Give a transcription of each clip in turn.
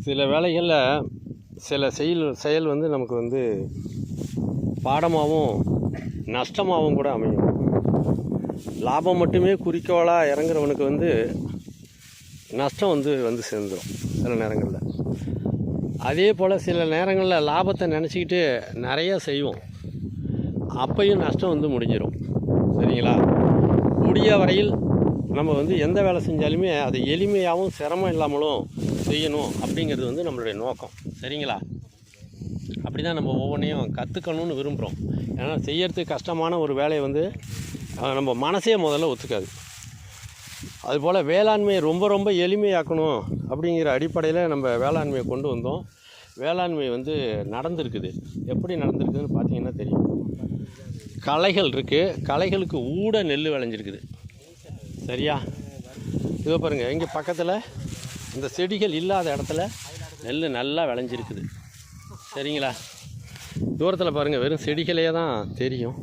சில வேளைகளில் சில செயல் வந்து நமக்கு வந்து பாடமாகவும் நஷ்டமாகவும் கூட அமையும். லாபம் மட்டுமே குறிக்கோளாக இறங்குறவனுக்கு வந்து நஷ்டம் வந்து சேர்ந்துடும் சில நேரங்களில். அதே போல் சில நேரங்களில் லாபத்தை நினச்சிக்கிட்டு நிறைய செய்வோம், அப்பையும் நஷ்டம் வந்து முடிஞ்சிடும். சரிங்களா? கூடிய வரையில் நம்ம வந்து எந்த வேலை செஞ்சாலுமே அதை எளிமையாகவும் சிரமம் இல்லாமலும் செய்யணும் அப்படிங்கிறது வந்து நம்மளுடைய நோக்கம். சரிங்களா? அப்படி தான் நம்ம ஒவ்வொன்றையும் கற்றுக்கணும்னு விரும்புகிறோம். ஏன்னா செய்யறதுக்கு கஷ்டமான ஒரு வேலையை வந்து நம்ம மனசே முதல்ல ஒத்துக்காது. அதுபோல் வேளாண்மையை ரொம்ப எளிமையாக்கணும் அப்படிங்கிற அடிப்படையில் நம்ம வேளாண்மையை கொண்டு வந்தோம். வேளாண்மை வந்து நடந்திருக்குது. எப்படி நடந்திருக்குதுன்னு பார்த்தீங்கன்னா தெரியும். களைகள் இருக்குது, களைகளுக்கு ஊட நெல் விளைஞ்சிருக்குது. சரியா? இதோ பாருங்கள், இங்கே பக்கத்தில் இந்த செடிகள் இல்லாத இடத்துல நெல் நல்லா விளைஞ்சிருக்குது. சரிங்களா? தூரத்தில் பாருங்கள், வெறும் செடிகளே தான் தெரியும்.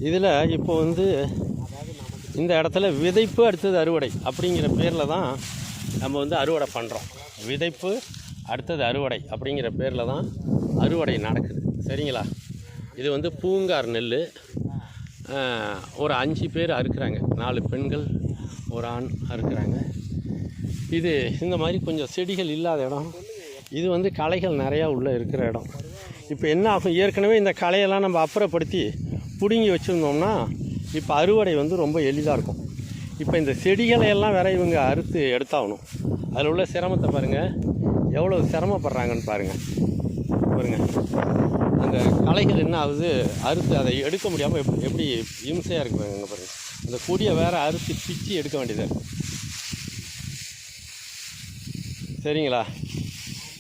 இதில் இப்போ வந்து இந்த இடத்துல விதைப்பு அடுத்தது அறுவடை அப்படிங்கிற பேரில் தான் நம்ம வந்து அறுவடை பண்ணுறோம். விதைப்பு அடுத்தது அறுவடை அப்படிங்கிற பேரில் தான் அறுவடை நடக்குது. சரிங்களா? இது வந்து பூங்கார் நெல். ஒரு 5 பேர் அறுக்கிறாங்க, 4 பெண்கள் ஒரு ஆண் அறுக்கிறாங்க. இது இந்த மாதிரி கொஞ்சம் செடிகள் இல்லாத இடம். இது வந்து களைகள் நிறையா உள்ளே இருக்கிற இடம். இப்போ என்ன ஆகும், ஏற்கனவே இந்த களையெல்லாம் நம்ம அப்புறப்படுத்தி பிடுங்கி வச்சுருந்தோம்னா இப்போ அறுவடை வந்து ரொம்ப எளிதாக இருக்கும். இப்போ இந்த செடிகளையெல்லாம் வேற இவங்க அறுத்து எடுத்தாகணும். அதில் உள்ள சிரமத்தை பாருங்கள், எவ்வளோ சிரமப்படுறாங்கன்னு பாருங்கள். அந்த களைகள் என்ன ஆகுது, அறுத்து அதை எடுக்க முடியாமல் எப்படி இம்சையாக இருக்கு பாருங்கள். அந்த கொடியை வேறு அறுத்து பிச்சு எடுக்க வேண்டியதாக இருக்குது. சரிங்களா?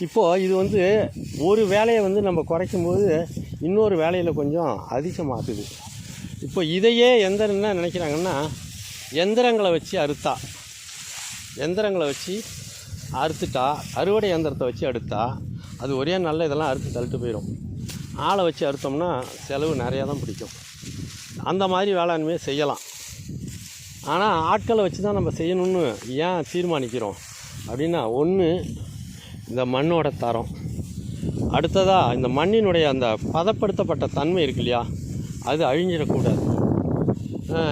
இப்போது இது வந்து ஒரு வேலையை வந்து நம்ம குறைக்கும்போது இன்னொரு வேலையில் கொஞ்சம் அதிகமாகுது. இப்போ இதையே என்ன நினைக்கிறாங்கன்னா, எந்திரங்களை வச்சு அறுத்துட்டா அறுவடை எந்திரத்தை வச்சு அடுத்தா அது ஒரே நல்ல இதெல்லாம் அறுத்து தள்ளிட்டு போயிடும். ஆளை வச்சு அறுத்தோம்னா செலவு நிறையா தான் பிடிக்கும். அந்த மாதிரி வேளாண்மையை செய்யலாம். ஆனால் ஆட்களை வச்சு தான் நம்ம செய்யணும்னு ஏன் தீர்மானிக்கிறோம் அப்படின்னா, ஒன்று இந்த மண்ணோட தரம், அடுத்ததாக இந்த மண்ணினுடைய அந்த பதப்படுத்தப்பட்ட தன்மை இருக்கு இல்லையா, அது அழிஞ்சிடக்கூடாது.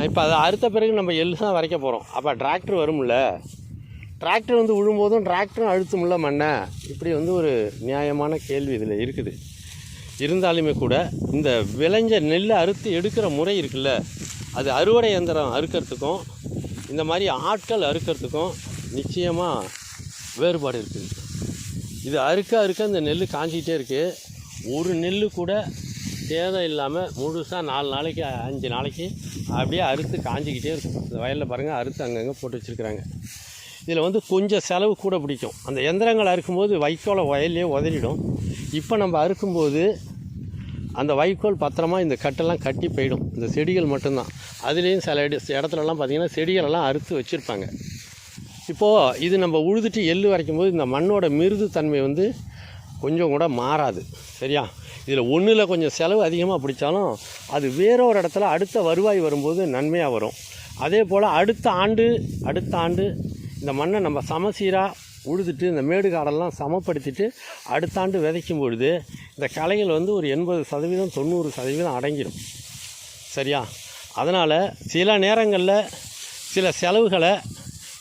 இப்போ அதை அறுத்த பிறகு நம்ம எள்ளு தான் வரைக்க போகிறோம். அப்போ டிராக்டர் வரும்ல, டிராக்டர் வந்து விழும்போதும் டிராக்டரும் அழுத்தும்ல மண்ணை. இப்படி வந்து ஒரு நியாயமான கேள்வி இதில் இருக்குது. இருந்தாலுமே கூட இந்த விளைஞ்ச நெல்லை அறுத்து எடுக்கிற முறை இருக்குல்ல, அது அறுவடை இயந்திரம் அறுக்கிறதுக்கும் இந்த மாதிரி ஆட்கள் அறுக்கிறதுக்கும் நிச்சயமாக வேறுபாடு இருக்குது. இது அறுக்க இந்த நெல் காஞ்சிக்கிட்டே இருக்குது. ஒரு நெல் கூட சேதம் இல்லாமல் முழுசாக 4 நாளைக்கு 5 நாளைக்கு அப்படியே அறுத்து காஞ்சிக்கிட்டே இருக்கும். இந்த வயலில் பாருங்கள், அறுத்து அங்கங்கே போட்டு வச்சுருக்குறாங்க. இதில் வந்து கொஞ்சம் செலவு கூட பிடிக்கும். அந்த எந்திரங்கள் அறுக்கும்போது வைக்கோலை வயல்லையே உதறிடும். இப்போ நம்ம அறுக்கும்போது அந்த வைக்கோல் பத்திரமா இந்த கட்டெல்லாம் கட்டி போயிடும். இந்த செடிகள் மட்டும்தான். அதுலேயும் சில இடத்துலலாம் பார்த்திங்கன்னா செடிகளெல்லாம் அறுத்து வச்சுருப்பாங்க. இப்போது இது நம்ம உழுதுட்டு எள்ளு வரைக்கும்போது இந்த மண்ணோட மிருது தன்மை வந்து கொஞ்சம் கூட மாறாது. சரியா? இதில் ஒன்றில் கொஞ்சம் செலவு அதிகமாக பிடிச்சாலும் அது வேறொரு இடத்துல அடுத்த வருவாய் வரும்போது நன்மையாக வரும். அதே போல் அடுத்த ஆண்டு இந்த மண்ணை நம்ம சமசீராக உழுதுட்டு இந்த மேடு காடெல்லாம் சமப்படுத்திட்டு அடுத்த ஆண்டு விதைக்கும் பொழுது இந்த களைகள் வந்து ஒரு 80% 90% அடங்கிடும். சரியா? அதனால் சில நேரங்களில் சில செலவுகளை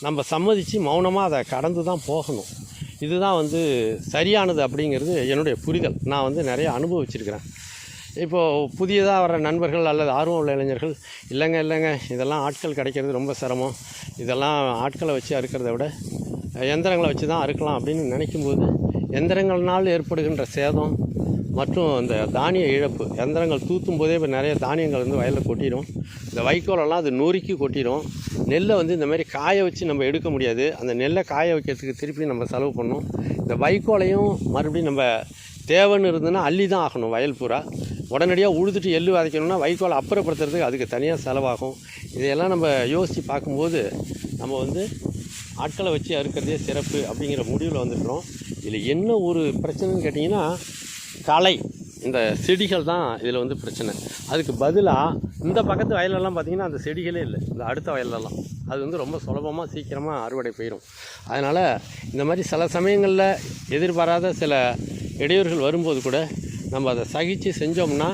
நம்ம சம்மதித்து மௌனமாக அதை கடந்து தான் போகணும். இதுதான் வந்து சரியானது அப்படிங்கிறது என்னுடைய புரிதல். நான் வந்து நிறைய அனுபவிச்சிருக்கிறேன். இப்போது புதியதாக வர நண்பர்கள் அல்லது ஆர்வம் உள்ள இளைஞர்கள், இல்லைங்க இதெல்லாம் ஆட்கள் கிடைக்கிறது ரொம்ப சிரமம், இதெல்லாம் ஆட்களை வச்சு அறுக்கிறத விட எந்திரங்களை வச்சு தான் அறுக்கலாம் அப்படின்னு நினைக்கும்போது எந்திரங்கள்னால் ஏற்படுகின்ற சேதம் மற்றும் இந்த தானிய இழப்பு, எந்திரங்கள் தூத்தும் போதே இப்போ நிறைய தானியங்கள் வந்து வயலில் கொட்டிடும். இந்த வைக்கோலெல்லாம் அது நொறுக்கி கொட்டிடும். நெல்லை வந்து இந்த மாதிரி காய வச்சு நம்ம எடுக்க முடியாது. அந்த நெல்லை காய வைக்கிறதுக்கு திருப்பி நம்ம செலவு பண்ணணும். இந்த வைக்கோலையும் மறுபடியும் நம்ம தேவைன்னு இருந்ததுன்னா அள்ளி தான் ஆகணும். வயல் பூரா உடனடியாக உழுதுட்டு எள்ளு விதைக்கணும்னா வைக்கோலை அப்புறப்படுத்துறதுக்கு அதுக்கு தனியாக செலவாகும். இதையெல்லாம் நம்ம யோசித்து பார்க்கும்போது நம்ம வந்து ஆட்களை வச்சு அறுக்கிறதே சிறப்பு அப்படிங்கிற முடிவில் வந்துடுறோம். இதில் என்ன ஒரு பிரச்சனைன்னு கேட்டிங்கன்னா, களை, இந்த செடிகள் தான் இதில் வந்து பிரச்சனை. அதுக்கு பதிலாக இந்த பக்கத்து வயலெல்லாம் பார்த்திங்கன்னா அந்த செடிகளே இல்லை. இந்த அடுத்த வயலெல்லாம் அது வந்து ரொம்ப சுலபமாக சீக்கிரமாக அறுவடை போயிடும். அதனால் இந்த மாதிரி சில சமயங்களில் எதிர்பாராத சில இடையூறுகள் வரும்போது கூட நம்ம அதை சகித்து செஞ்சோம்னா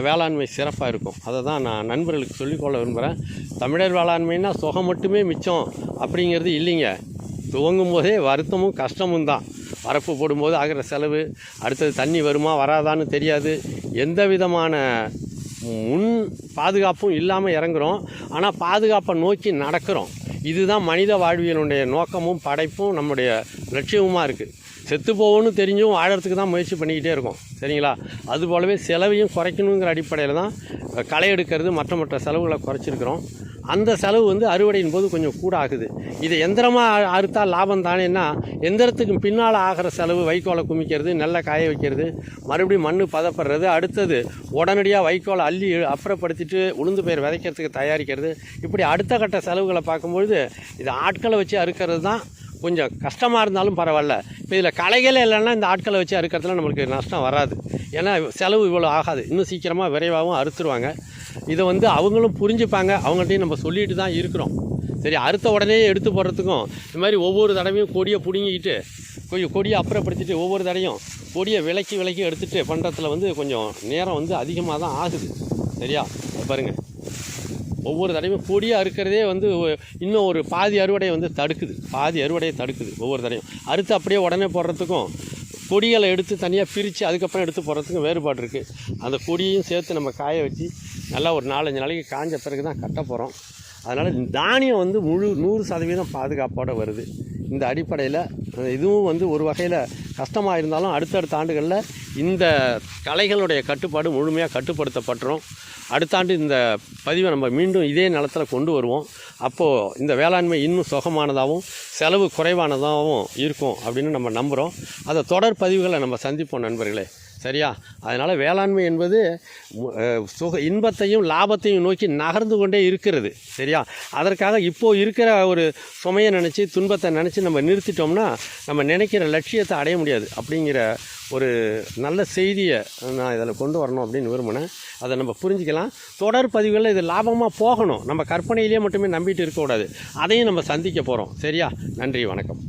வேளாண்மை சிறப்பாக இருக்கும். அதை தான் நான் நண்பர்களுக்கு சொல்லிக்கொள்ள விரும்புகிறேன். தமிழர் வேளாண்மைன்னா சுகம் மட்டுமே மிச்சம் அப்படிங்கிறது இல்லைங்க. துவங்கும் போதே வருத்தமும் கஷ்டமும் தான். வரப்பு போடும்போது ஆகிற செலவு, அடுத்தது தண்ணி வருமா வராதான்னு தெரியாது, எந்த விதமான முன் பாதுகாப்பும் இல்லாமல் இறங்குறோம். ஆனால் பாதுகாப்பை நோக்கி நடக்கிறோம். இதுதான் மனித வாழ்வியலுடைய நோக்கமும் படைப்பும் நம்முடைய லட்சியமாக இருக்குது. செத்து போகணும்னு தெரிஞ்சும் வாழறதுக்கு தான் முயற்சி பண்ணிக்கிட்டே இருக்கோம். சரிங்களா? அதுபோலவே செலவையும் குறைக்கணுங்கிற அடிப்படையில் தான் களை எடுக்கிறது மற்ற செலவுகளை குறைச்சிருக்கிறோம். அந்த செலவு வந்து அறுவடையின் போது கொஞ்சம் கூட ஆகுது. இதை எந்திரமாக அறுத்தா லாபம் தானேன்னா, எந்திரத்துக்கு பின்னால் ஆகிற செலவு வைக்கோலை குமிக்கிறது, நெல்லை காய வைக்கிறது, மறுபடியும் மண் பதப்படுறது, அடுத்தது உடனடியாக வைக்கோலை அள்ளி அப்புறப்படுத்திட்டு உளுந்து பயிர் விதைக்கிறதுக்கு தயாரிக்கிறது, இப்படி அடுத்த கட்ட செலவுகளை பார்க்கும்பொழுது இது ஆட்களை வச்சு அறுக்கிறது தான் கொஞ்சம் கஷ்டமாக இருந்தாலும் பரவாயில்ல. இப்போ இதில் களைகளே இல்லைன்னா இந்த ஆட்களை வச்சு அறுக்கிறதுல நம்மளுக்கு நஷ்டம் வராது. ஏன்னா செலவு இவ்வளோ ஆகாது. இன்னும் சீக்கிரமாக விரைவாகவும் அறுத்துருவாங்க. இதை வந்து அவங்களும் புரிஞ்சுப்பாங்க. அவங்கள்ட்டையும் நம்ம சொல்லிட்டு தான் இருக்கிறோம். சரி, அறுத்த உடனே எடுத்து போடுறதுக்கும் இது மாதிரி ஒவ்வொரு தடவையும் கொடியை பிடுங்கிக்கிட்டு கொடியை அப்புறப்படுத்திட்டு ஒவ்வொரு தடையும் கொடியை விலக்கி எடுத்துகிட்டு பண்ணுறதுல வந்து கொஞ்சம் நேரம் வந்து அதிகமாக தான் ஆகுது. சரியா? பாருங்கள், ஒவ்வொரு தடையும் கொடியாக அறுக்கிறதே வந்து இன்னும் ஒரு பாதி அறுவடையை வந்து தடுக்குது. ஒவ்வொரு தடையும் அறுத்து அப்படியே உடனே போடுறதுக்கும் கொடிகளை எடுத்து தனியாக பிரித்து அதுக்கப்புறம் எடுத்து போடுறதுக்கும் வேறுபாடு இருக்குது. அந்த கொடியையும் சேர்த்து நம்ம காய வச்சு நல்லா ஒரு 4-5 நாளைக்கு காஞ்ச பிறகு தான் கட்ட போகிறோம். அதனால் தானியம் வந்து 100% பாதுகாப்போடு வருது. இந்த அடிப்படையில் இதுவும் வந்து ஒரு வகையில் கஷ்டமாக இருந்தாலும் அடுத்தடுத்த ஆண்டுகளில் இந்த களைகளுடைய கட்டுப்பாடு முழுமையாக கட்டுப்படுத்தப்பட்டுரும். அடுத்த ஆண்டு இந்த பதிவை நம்ம மீண்டும் இதே நிலத்தில் கொண்டு வருவோம். அப்போது இந்த வேளாண்மை இன்னும் சுகமானதாகவும் செலவு குறைவானதாகவும் இருக்கும் அப்படின்னு நம்ம நம்புகிறோம். அதை தொடர் பதிவுகளை நம்ம சந்திப்போம் நண்பர்களே. சரியா? அதனால் வேளாண்மை என்பது இன்பத்தையும் லாபத்தையும் நோக்கி நகர்ந்து கொண்டே இருக்கிறது. சரியா? அதற்காக இப்போது இருக்கிற ஒரு சுமையை நினச்சி துன்பத்தை நினச்சி நம்ம நிறுத்திட்டோம்னா நம்ம நினைக்கிற லட்சியத்தை அடைய முடியாது. அப்படிங்கிற ஒரு நல்ல செய்தியை நான் இதில் கொண்டு வரணும் அப்படின்னு விரும்பினேன். அதை நம்ம புரிஞ்சிக்கலாம். தொடர் பதிவுகளில் இது லாபமாக போகணும். நம்ம கற்பனையிலே மட்டுமே நம்பிட்டு இருக்கக்கூடாது. அதையும் நம்ம சந்திக்க போகிறோம். சரியா? நன்றி, வணக்கம்.